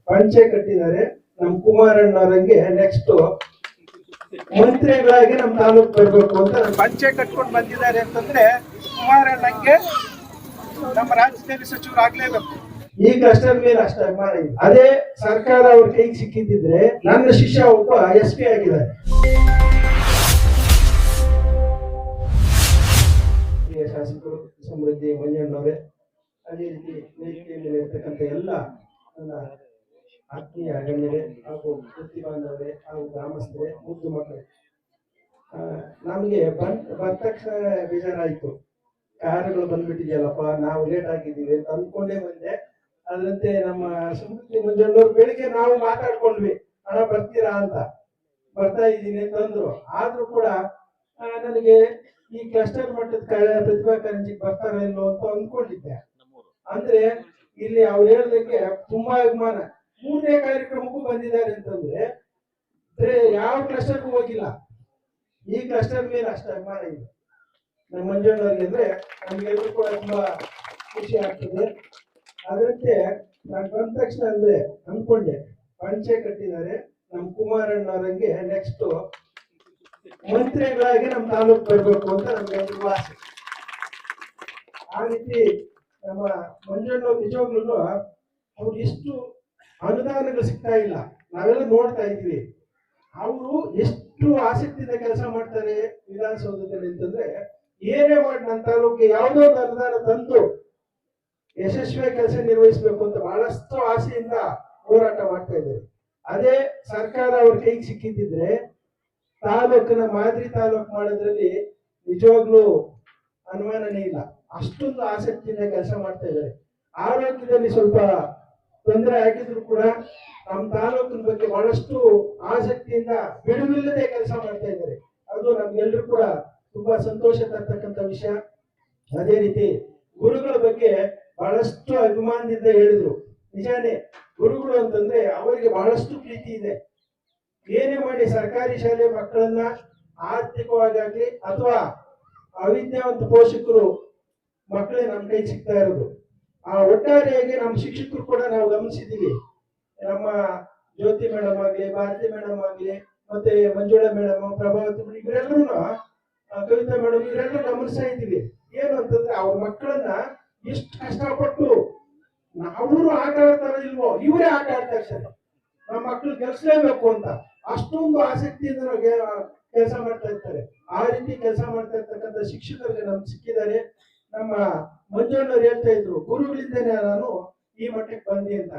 ಪಂಚೆ ಕಟ್ಟಿದ್ದಾರೆ. ನಮ್ ಕುಮಾರಣ್ಣವರಂಗೆ ನೆಕ್ಸ್ಟ್ ಮಂತ್ರಿಗಳಾಗಿ ನಮ್ ತಾಲೂಕ್ ಬರ್ಬೇಕು ಅಂತ ಪಂಚೆ ಕಟ್ಕೊಂಡು ಬಂದಿದ್ದಾರೆ ಅಂತಂದ್ರೆ ಕುಮಾರಣ್ಣಂಗೆ ನಮ್ಮ ರಾಜ್ಯದಲ್ಲಿ ಸಚಿವರಾಗ್ಲೇಬೇಕು. ಈ ಕ್ಲಸ್ಟರ್ ಮೇಲೆ ಅಷ್ಟ ಅಭಿಮಾನ ಇದೆ. ಅದೇ ಸರ್ಕಾರ ಅವ್ರ ಕೈಗೆ ಸಿಕ್ಕಿದ್ರೆ ನನ್ನ ಶಿಷ್ಯ ಒಬ್ಬ SP ಆಗಿದ್ದಾರೆ. ಶಾಸಕರು ಸಮೃದ್ಧಿ ಮಂಜಣ್ಣವರೇ, ಅದೇ ರೀತಿ ವೇದಿಕೆಯಲ್ಲಿ ಇರ್ತಕ್ಕಂಥ ಎಲ್ಲ ನನ್ನ ಆತ್ಮೀಯ ಗಣ್ಯರೇ ಹಾಗೂ ವೃತ್ತಿ ಬಾಂಧವರೇ ಹಾಗೂ ಗ್ರಾಮಸ್ಥರೇ, ಮುದ್ದು ಮಕ್ಕಳೇ, ನಮ್ಗೆ ಬಂದ ತಕ್ಷಣ ಬೇಜಾರಾಯ್ತು. ಕಾರುಗಳು ಬಂದ್ಬಿಟ್ಟಿದ್ಯಲ್ಲಪ್ಪ, ನಾವು ಲೇಟ್ ಆಗಿದ್ದೀವಿ ಅಂತ ಅಂದ್ಕೊಂಡೇ ಬಂದೆ. ಅದರಂತೆ ನಮ್ಮ ಸಮೃದ್ಧಿ ಮಂಜಣ್ಣವ್ರು ಬೆಳಿಗ್ಗೆ ನಾವು ಮಾತಾಡ್ಕೊಂಡ್ವಿ, ಹಣ ಬರ್ತೀರಾ ಅಂತ. ಬರ್ತಾ ಇದ್ದೀನಿ ಅಂತಂದ್ರು. ಆದ್ರೂ ಕೂಡ ನನಗೆ ಈ ಕ್ಲಸ್ಟರ್ ಮಟ್ಟದ ಪ್ರತಿಭಾ ಕಾರಂಜಿಗೆ ಬರ್ತಾರ ಇಲ್ಲೋ ಅಂತ ಅಂದ್ಕೊಂಡಿದ್ದೆ. ಅಂದ್ರೆ ಇಲ್ಲಿ ಅವ್ರು ಹೇಳೋದಕ್ಕೆ ತುಂಬಾ ಅಭಿಮಾನ. 3ನೇ ಕಾರ್ಯಕ್ರಮಕ್ಕೂ ಬಂದಿದ್ದಾರೆ ಅಂತಂದ್ರೆ ಯಾವ ಕ್ಲಸ್ಟರ್ಗೂ ಹೋಗಿಲ್ಲ. ಈ ಕ್ಲಸ್ಟರ್ ಮೇಲೆ ಅಷ್ಟು ಅಭಿಮಾನ ಇದೆ ನಮ್ಮ ಮಂಜಣ್ಣವ್ರಿಗೆ. ಅಂದ್ರೆ ನಮ್ಗೆಲ್ಲರೂ ಕೂಡ ತುಂಬಾ ಖುಷಿ ಆಗ್ತದೆ. ಅದರಂತೆ ನಾನು ಬಂದ ತಕ್ಷಣ ಅಂದ್ರೆ ಅನ್ಕೊಂಡೆ, ಪಂಚೆ ಕಟ್ಟಿದ್ದಾರೆ. ನಮ್ ಕುಮಾರಣ್ಣವರಂಗೆ ನೆಕ್ಸ್ಟ್ ಮಂತ್ರಿಗಳಾಗಿ ನಮ್ ತಾಲೂಕ್ ಬರ್ಬೇಕು ಅಂತ ನಮ್ಗೆ ಆಸೆ. ಆ ರೀತಿ ನಮ್ಮ ಮಂಜಣ್ಣವ್ರು ನಿಜವಾಗ್ಲೂ ಅವ್ರು ಎಷ್ಟು ಅನುದಾನಗಳು ಸಿಗ್ತಾ ಇಲ್ಲ, ನಾವೆಲ್ಲ ನೋಡ್ತಾ ಇದ್ವಿ. ಅವರು ಎಷ್ಟು ಆಸಕ್ತಿಯಿಂದ ಕೆಲಸ ಮಾಡ್ತಾರೆ ವಿಧಾನಸೌಧದಲ್ಲಿ ಅಂತಂದ್ರೆ, ಏನೇ ಮಾಡಿ ನನ್ನ ತಾಲೂಕಿಗೆ ಯಾವುದೋ ಒಂದು ಅನುದಾನ ತಂದು ಯಶಸ್ವಿಯಾಗಿ ಕೆಲಸ ನಿರ್ವಹಿಸಬೇಕು ಅಂತ ಬಹಳಷ್ಟು ಆಸೆಯಿಂದ ಹೋರಾಟ ಮಾಡ್ತಾ ಇದ್ದಾರೆ. ಅದೇ ಸರ್ಕಾರ ಅವ್ರ ಕೈಗೆ ಸಿಕ್ಕಿದ್ರೆ ತಾಲೂಕಿನ ಮಾದರಿ ತಾಲೂಕು ಮಾಡೋದ್ರಲ್ಲಿ ನಿಜವಾಗ್ಲೂ ಅನುಮಾನನೇ ಇಲ್ಲ. ಅಷ್ಟೊಂದು ಆಸಕ್ತಿಯಿಂದ ಕೆಲಸ ಮಾಡ್ತಾ ಇದ್ದಾರೆ. ಆರೋಗ್ಯದಲ್ಲಿ ಸ್ವಲ್ಪ ತೊಂದರೆ ಆಗಿದ್ರು ಕೂಡ ನಮ್ಮ ತಾಲೂಕಿನ ಬಗ್ಗೆ ಬಹಳಷ್ಟು ಆಸಕ್ತಿಯಿಂದ ಬಿಡುವಿಲ್ಲದೆ ಕೆಲಸ ಮಾಡ್ತಾ ಇದ್ದಾರೆ. ಅದು ನಮ್ಗೆಲ್ಲರೂ ಕೂಡ ತುಂಬಾ ಸಂತೋಷ ತರ್ತಕ್ಕಂಥ ವಿಷಯ. ಅದೇ ರೀತಿ ಗುರುಗಳ ಬಗ್ಗೆ ಬಹಳಷ್ಟು ಅಭಿಮಾನದಿಂದ ಹೇಳಿದ್ರು. ನಿಜಾನೇ, ಗುರುಗಳು ಅಂತಂದ್ರೆ ಅವರಿಗೆ ಬಹಳಷ್ಟು ಪ್ರೀತಿ ಇದೆ. ಏನೇ ಮಾಡಿ ಸರ್ಕಾರಿ ಶಾಲೆ ಮಕ್ಕಳನ್ನ ಆರ್ಥಿಕವಾಗಿ ಅಥವಾ ಅವಿದ್ಯಾವಂತ ಪೋಷಕರು ಮಕ್ಕಳೇ ನಮ್ಮ ಕೈ ಸಿಗ್ತಾ ಇರೋದು. ಒಟ್ಟಾರೆಯಾಗಿ ನಮ್ಮ ಶಿಕ್ಷಕರು ಕೂಡ ನಾವು ಗಮನಿಸಿದ್ದೀವಿ. ನಮ್ಮ ಜ್ಯೋತಿ ಮೇಡಮ್ ಆಗ್ಲಿ, ಭಾರತಿ ಮೇಡಮ್ ಆಗ್ಲಿ, ಮತ್ತೆ ಮಂಜುಳಾ ಮೇಡಮ್, ಪ್ರಭಾವತಿ ಮೇಡಮ್, ಇವರೆಲ್ಲರೂ ಕವಿತಾ ಮೇಡಮ್, ಇವರೆಲ್ಲರೂ ಗಮನಿಸ್ತಾ ಇದ್ದೀವಿ. ಏನು ಅಂತಂದ್ರೆ ಅವ್ರ ಮಕ್ಕಳನ್ನ ಎಷ್ಟು ಕಷ್ಟಪಟ್ಟು ಅವರು ಆಟ ಆಡ್ತಾರೋ ಇಲ್ವೋ, ಇವರೇ ಆಟ ಆಡ್ತಾ ಇರ್ತಾರೆ. ನಮ್ಮ ಮಕ್ಕಳು ಗೆಲ್ಸ್ಲೇಬೇಕು ಅಂತ ಅಷ್ಟೊಂದು ಆಸಕ್ತಿಯಿಂದ ಕೆಲಸ ಮಾಡ್ತಾ ಇರ್ತಾರೆ. ಆ ರೀತಿ ಕೆಲಸ ಮಾಡ್ತಾ ಇರ್ತಕ್ಕಂಥ ಶಿಕ್ಷಕರಿಗೆ ನಮ್ಗೆ ಸಿಕ್ಕಿದ್ದಾರೆ. ನಮ್ಮ ಮಂಜಣ್ಣವ್ರು ಹೇಳ್ತಾ ಇದ್ರು, ಗುರುಗಳಿಂದನೇ ನಾನು ಈ ಮಟ್ಟಕ್ಕೆ ಬಂದೆ ಅಂತ.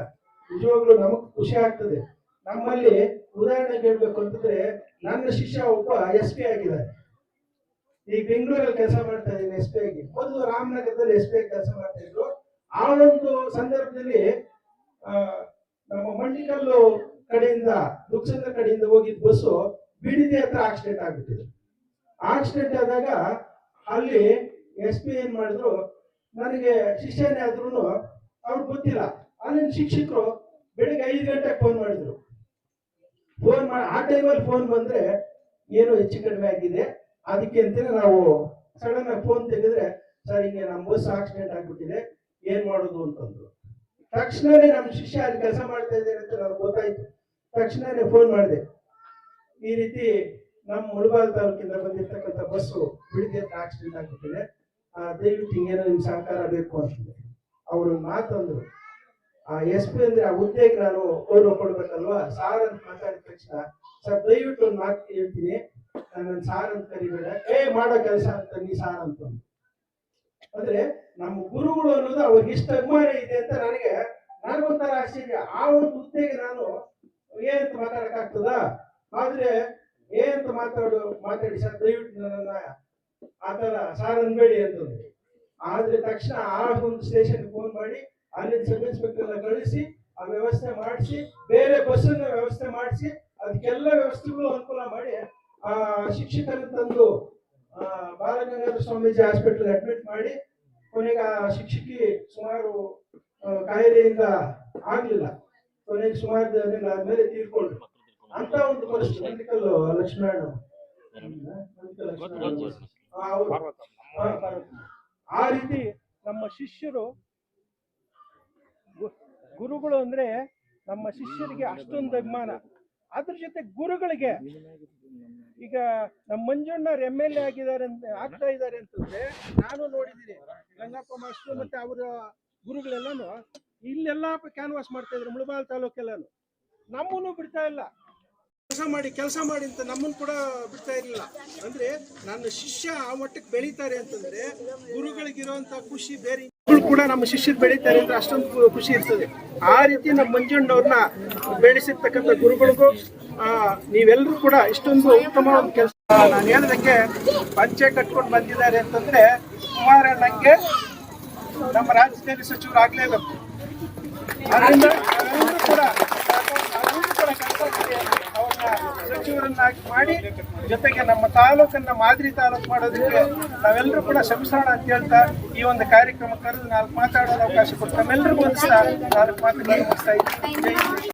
ನಿಜವಾಗ್ಲೂ ನಮಗ್ ಖುಷಿ ಆಗ್ತದೆ. ನಮ್ಮಲ್ಲಿ ಉದಾಹರಣೆ ಹೇಳ್ಬೇಕು ಅಂತಂದ್ರೆ, ನನ್ನ ಶಿಷ್ಯ ಒಬ್ಬ SP ಆಗಿದ್ದಾರೆ. ಈ ಬೆಂಗಳೂರಲ್ಲಿ ಕೆಲಸ ಮಾಡ್ತಾ ಇದ್ದೀನಿ SP ಆಗಿ. ಮೊದಲು ರಾಮನಗರದಲ್ಲಿ SP ಆಗಿ ಕೆಲಸ ಮಾಡ್ತಾ ಇದ್ರು. ಆ ಒಂದು ಸಂದರ್ಭದಲ್ಲಿ ನಮ್ಮ ಮಂಡಿಕಲ್ಲು ಕಡೆಯಿಂದ, ದುಕ್ಸಂದ್ರ ಕಡೆಯಿಂದ ಹೋಗಿದ್ದ ಬಸ್ಸು ಬಿಡಿದಿ ಹತ್ರ ಆಕ್ಸಿಡೆಂಟ್ ಆಗ್ಬಿಟ್ಟಿದೆ. ಆಕ್ಸಿಡೆಂಟ್ ಆದಾಗ ಅಲ್ಲಿ SP ಏನ್ ಮಾಡಿದ್ರು, ನನಗೆ ಶಿಷ್ಯನೇ ಆದ್ರೂ ಅವ್ರಿಗೆ ಗೊತ್ತಿಲ್ಲ. ಅಲ್ಲಿನ ಶಿಕ್ಷಕರು ಬೆಳಿಗ್ಗೆ 5 ಗಂಟೆಗೆ ಫೋನ್ ಮಾಡಿದ್ರು. ಆ ಟೈಮಲ್ಲಿ ಫೋನ್ ಬಂದ್ರೆ ಏನೋ ಹೆಚ್ಚು ಕಡಿಮೆ ಆಗಿದೆ, ಅದಕ್ಕೆ ಅಂತೇಳಿ ನಾವು ಸಡನ್ ಆಗಿ ಫೋನ್ ತೆಗೆದ್ರೆ, ಸರ್ ಹಿಂಗೆ ನಮ್ಮ ಬಸ್ ಆಕ್ಸಿಡೆಂಟ್ ಆಗ್ಬಿಟ್ಟಿದೆ, ಏನ್ ಮಾಡೋದು ಅಂತಂದ್ರು. ತಕ್ಷಣನೇ ನಮ್ಮ ಶಿಷ್ಯ ಅಲ್ಲಿ ಕೆಲಸ ಮಾಡ್ತಾ ಇದ್ದಾರೆ ಅಂತ ನನಗೆ ಗೊತ್ತಾಯ್ತು. ತಕ್ಷಣನೇ ಫೋನ್ ಮಾಡಿದೆ, ಈ ರೀತಿ ನಮ್ಮ ಮುಳಬಾಲ್ ತಾಲೂಕಿಂದ ಬಂದಿರ್ತಕ್ಕಂಥ ಬಸ್ಸು ಬಿಡಿಗೆ ಆಕ್ಸಿಡೆಂಟ್ ಆಗ್ಬಿಟ್ಟಿದೆ, ದಯವಿಟ್ಟು ಹಿಂಗೇನೋ ನಿಮ್ ಸಹಕಾರ ಬೇಕು ಅಂತಂದೆ. ಅವರು ಮಾತಂದ್ರು, SP ಅಂದ್ರೆ ಆ ಹುದ್ದೆಗೆ ನಾನು ಗೌರವ ಕೊಡ್ಬೇಕಲ್ವಾ, ಸಾರ್ ಅಂತ ಮಾತಾಡಿದ ತಕ್ಷಣ, ಸರ್ ದಯವಿಟ್ಟು ಒಂದು ಮಾತು ಹೇಳ್ತೀನಿ, ನನ್ನ ಸಾರ್ ಅಂತ ಕರಿಬೇಡ, ಮಾಡೋ ಕೆಲಸ ಅಂತ ನೀ ಸಾರ್ ಅಂತ. ಅಂದ್ರೆ ನಮ್ಮ ಗುರುಗಳು ಅನ್ನೋದು ಅವ್ರಿಗೆ ಇಷ್ಟ ಅಭಿಮಾನ ಇದೆ ಅಂತ ನನಗೊಂಥರ ಆಶ್ಚರ್ಯ. ಆ ಒಂದು ಹುದ್ದೆಗೆ ನಾನು ಏನಂತ ಮಾತಾಡಕ್ಕಾಗ್ತದ? ಆದ್ರೆ ಏನಂತ ಮಾತಾಡಿ ಸರ್ ದಯವಿಟ್ಟು ನನ್ನ ಆತರ ಸಾರ್ ಅನ್ಬೇಡಿ ಅಂತಂದ್ರೆ. ಆದ್ರೆ ತಕ್ಷಣ ಆ ಒಂದು ಸ್ಟೇಷನ್ ಫೋನ್ ಮಾಡಿ ಅಲ್ಲಿ ಸಬ್ ಇನ್ಸ್ಪೆಕ್ಟರ್ ಕಳಿಸಿ ಆ ವ್ಯವಸ್ಥೆ ಮಾಡಿಸಿ, ಬೇರೆ ಬಸ್ಸನ್ನ ವ್ಯವಸ್ಥೆ ಮಾಡಿಸಿ, ಅದಕ್ಕೆಲ್ಲ ವ್ಯವಸ್ಥೆಗಳು ಅನುಕೂಲ ಮಾಡಿ ಆ ಶಿಕ್ಷಕರನ್ನು ತಂದು ಬಾಲಗಂಗಾಧರ ಸ್ವಾಮೀಜಿ ಹಾಸ್ಪಿಟಲ್ ಅಡ್ಮಿಟ್ ಮಾಡಿ, ಕೊನೆಗೆ ಆ ಶಿಕ್ಷಕಿ ಸುಮಾರು ಕಾಯಿಲೆಯಿಂದ ಆಗ್ಲಿಲ್ಲ, ಕೊನೆಗೆ ಸುಮಾರು ದಿನಗಳಾದ್ಮೇಲೆ ತೀರ್ಕೊಂಡ್ರು. ಅಂತ ಒಂದು ಪರಿಸ್ಥಿತಿ ಮೆಡಿಕಲ್ ಲಕ್ಷ್ಮಣ ಆ ರೀತಿ ನಮ್ಮ ಶಿಷ್ಯರು ಗುರುಗಳು ಅಂದ್ರೆ ನಮ್ಮ ಶಿಷ್ಯರಿಗೆ ಅಷ್ಟೊಂದು ಅಭಿಮಾನ. ಅದ್ರ ಜೊತೆ ಗುರುಗಳಿಗೆ ಈಗ ನಮ್ಮ ಮಂಜಣ್ಣವ್ರು MLA ಆಗ್ತಾ ಇದ್ದಾರೆ ಅಂತಂದ್ರೆ ನಾನು ನೋಡಿದ್ದೀನಿ. ರಂಗಪ್ಪ ಮಾಸ್ಟರ್ ಮತ್ತೆ ಅವರ ಗುರುಗಳೆಲ್ಲಾನು ಇಲ್ಲೆಲ್ಲ ಕ್ಯಾನ್ವಾಸ್ ಮಾಡ್ತಾ ಇದ್ರು, ಮುಳಬಾಲ್ ತಾಲೂಕೆಲ್ಲಾನು. ನಮ್ಮನ್ನು ಬಿಡ್ತಾ ಇಲ್ಲ, ಕೆಲಸ ಮಾಡಿ ಅಂತ ನಮ್ಮನ್ನು ಕೂಡ ಬಿಡ್ತಾ ಇರಲಿಲ್ಲ. ಅಂದ್ರೆ ನನ್ನ ಶಿಷ್ಯ ಆ ಮಟ್ಟಕ್ಕೆ ಬೆಳೀತಾರೆ ಅಂತಂದ್ರೆ ಗುರುಗಳಿಗಿರುವಂತ ಖುಷಿ ಬೇರೆ ಕೂಡ ನಮ್ಮ ಶಿಷ್ಯರು ಬೆಳೀತಾರೆ ಅಂದ್ರೆ ಅಷ್ಟೊಂದು ಖುಷಿ ಇರ್ತದೆ. ಆ ರೀತಿ ನಮ್ಮ ಮಂಜಣ್ಣವ್ರನ್ನ ಬೆಳೆಸಿರ್ತಕ್ಕಂಥ ಗುರುಗಳಿಗೂ ನೀವೆಲ್ಲರೂ ಕೂಡ ಇಷ್ಟೊಂದು ಉತ್ತಮವಾದ ಕೆಲಸ. ನಾನು ಹೇಳ್ದಂಗೆ ಪಂಚೆ ಕಟ್ಕೊಂಡು ಬಂದಿದ್ದಾರೆ ಅಂತಂದ್ರೆ ಕುಮಾರಣ್ಣಂಗೆ ನಮ್ಮ ರಾಜಕೀಯ ಸಚಿವರು ಆಗ್ಲೇಬೇಕು. ಅದರಿಂದ ಕೂಡ ಸಚಿವರನ್ನಾಗಿ ಮಾಡಿ ಜೊತೆಗೆ ನಮ್ಮ ತಾಲೂಕನ್ನ ಮಾದರಿ ತಾಲೂಕು ಮಾಡೋದಕ್ಕೆ ನಾವೆಲ್ಲರೂ ಕೂಡ ಶ್ರಮಿಸೋಣ ಅಂತ ಹೇಳ್ತಾ ಈ ಒಂದು ಕಾರ್ಯಕ್ರಮ ಕರೆದು 4 ಮಾತಾಡೋದು ಅವಕಾಶ ಕೊಟ್ಟು ನಮ್ಮೆಲ್ಲರಿಗೂ ಒಂದು 4 ಮಾತು ಮುಗಿಸ್ತಾ ಇದ್ದೀನಿ.